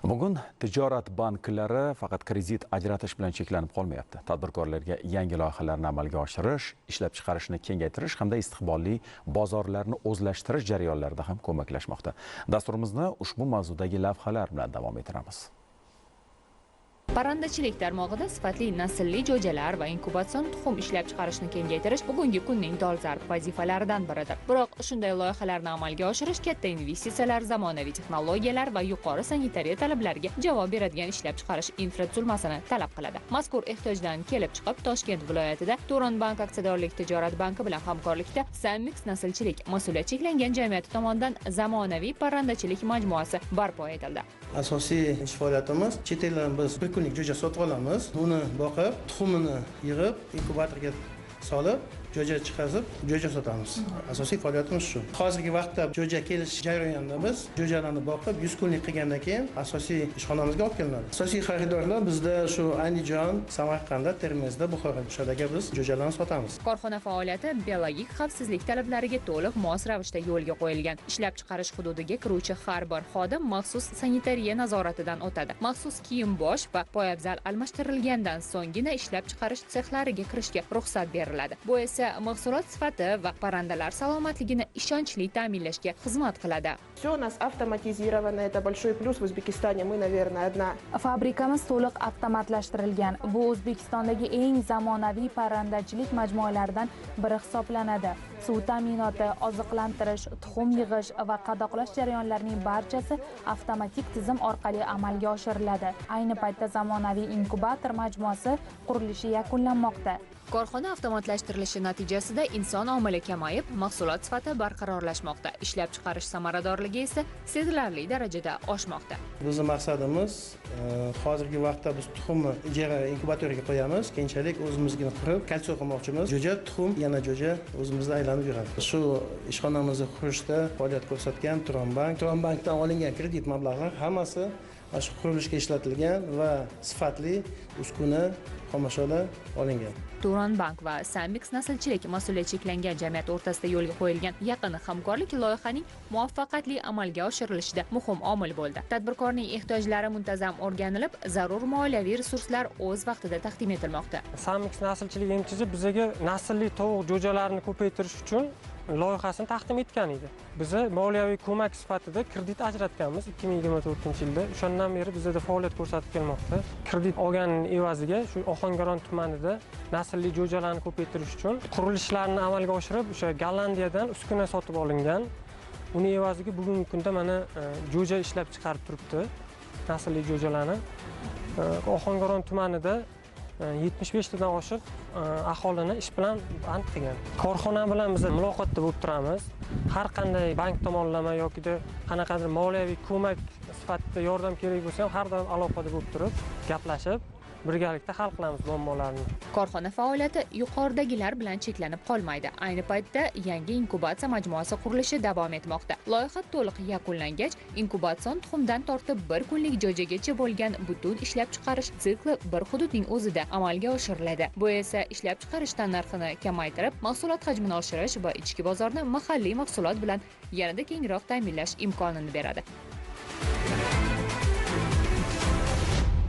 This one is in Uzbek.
Bugun tijorat banklari faqat kredit ajratish bilan cheklanib qolmayapti. Tadbirkorlarga yangi loyihalarni amalga oshirish, ishlab chiqarishni kengaytirish hamda istiqbolli bozorlarni o'zlashtirish jarayonlarida ham ko'maklashmoqda. Dasturimizni ushbu mavzudagi lavhalar bilan davom ettiramiz. Parrandachilik tarmog'ida sifatli naslli jo'jalar va inkubatsion tuxum ishlab chiqarishni kengaytirish bugungi kunning dolzarb vazifalaridan biridir. Biroq shunday loyihalarni amalga oshirish katta investitsiyalar, zamonaviy texnologiyalar va yuqori sanitariya talablariga javob beradigan ishlab chiqarish infratuzilmasini talab qiladi. Mazkur ehtiyojdan kelib chiqib, Toshkent viloyatida Turon bank aksiyadorlik tijorat banki bilan hamkorlikda Samix naslchilik mas'uliyati cheklangan jamiyati tomonidan zamonaviy parrandachilik majmuasi barpo etildi. Asosiy ish faoliyatimiz chet eldan biz bir kunlik jo'ja sotib olamiz. Uni boqib, tuxumini yig'ib, inkubatorga solib, jo'ja chiqarib, jo'ja sotamiz. Asosiy faoliyatimiz shu. Hozirgi vaqtda jo'ja kelish jarayonida biz jo'jalarni boqib, 100 kunlik qilgandan keyin asosiy ishxonamizga olib kelinadi. Asosiy xaridorlar bizda shu Andijon, Samarqandda, Termizda, Buxoro, Buxoroda biz jo'jalarni sotamiz. Korxona faoliyati biologik xavfsizlik talablariga to'liq mos ravishda yo'lga qo'yilgan. Ishlab chiqarish hududiga kiruvchi har bir xodim maxsus sanitariya nazoratidan o'tadi. Maxsus kiyim-bosh va poyabzal almashtirilgandan so'nggina ishlab chiqarish sexlariga kirishga ruxsat beriladi. Bu esa mahsulot sifati va parrandalar salomatligini ishonchli ta'minlashga xizmat qiladi. Все у нас автоматизировано, это большой плюс. В Узбекистане мы, наверное, одна. Fabrikamiz to'liq avtomatlashtirilgan. Bu O'zbekistondagi eng zamonaviy parrandachilik majmualaridan biri hisoblanadi. Suv ta'minoti, oziqlantirish, tuxum yig'ish va qadoqlash jarayonlarining barchasi avtomatik tizim orqali amalga oshiriladi. Ayni paytda zamonaviy inkubator majmuasi qurilishi yakunlanmoqda. Korxona avtomatlashtirilishi natijasida inson omili kamayib, mahsulot sifati barqarorlashmoqda. Ishlab chiqarish samaradorligi esa sezilarli darajada oshmoqda. Bizning maqsadimiz hozirgi vaqtda biz tuxumni ijara inkubatoriga qo'yamiz. Keyinchalik o'zimizga qurib, kalsiy qilmoqchimiz. Jo'ja, tuxum, yana jo'ja o'zimizda aylanib yuradi. Shu ishxonamizni qurishda faoliyat ko'rsatgan Turon bankdan olingan kredit mablag'lar hammasi shu qurilishga ishlatilgan va sifatli uskuna xomashyolar olingan. Turon bank va Samix naslchilik mas'uliyati cheklangan jamiyat o'rtasida yo'lga qo'yilgan yaqin hamkorlik loyihaning muvaffaqiyatli amalga oshirilishida muhim omil bo'ldi. Tadbirkorning ehtiyojlari muntazam o'rganilib, zarur moliyaviy resurslar o'z vaqtida taqdim etilmoqda. Samix naslchilik MTZ bizga naslli tovuq jo'jalarini ko'paytirish uchun loyihasini taqdim etgan edi. Biz moliyaviy ko'mak sifatida kredit ajratganmiz 2024-yilda. O'shandan beri bizda faoliyat ko'rsatib kelmoqda. Kredit olgan evaziga shu Ohangaron tumanida naslli jo'jalarni ko'paytirish uchun qurilishlarni amalga oshirib, o'sha Gollandiyadan uskuna sotib olingan. Uni evaziga bugungi kunda mana jo'ja ishlab chiqarib turibdi. Naslli jo'jalarni Ohangaron tumanida 75 tadan oshiq aholini ish bilan band qilgan. Korxona bilan biz muloqotda bo'lib turamiz. Har qanday bank tomonlama yoki qanaqadir moliyaviy ko'mak sifatida yordam kerak bo'lsa ham har doim aloqada bo'lib turib, gaplashib, birgalikda hal qilamiz muammolarni. Korxona faoliyati yuqoridagilar bilan cheklanib qolmaydi. Ayni paytda yangi inkubatsiya majmuasi qurilishi davom etmoqda. Loyiha to'liq yakunlangach, inkubatsion tuxumdan tortib bir kunlik jo'jagacha bo'lgan butun ishlab chiqarish sikli bir hududning o'zida amalga oshiriladi. Bu esa ishlab chiqarish tannarxini kamaytirib, mahsulot hajmini oshirish va ichki bozorni mahalliy mahsulot bilan yanada kengroq ta'minlash imkonini beradi.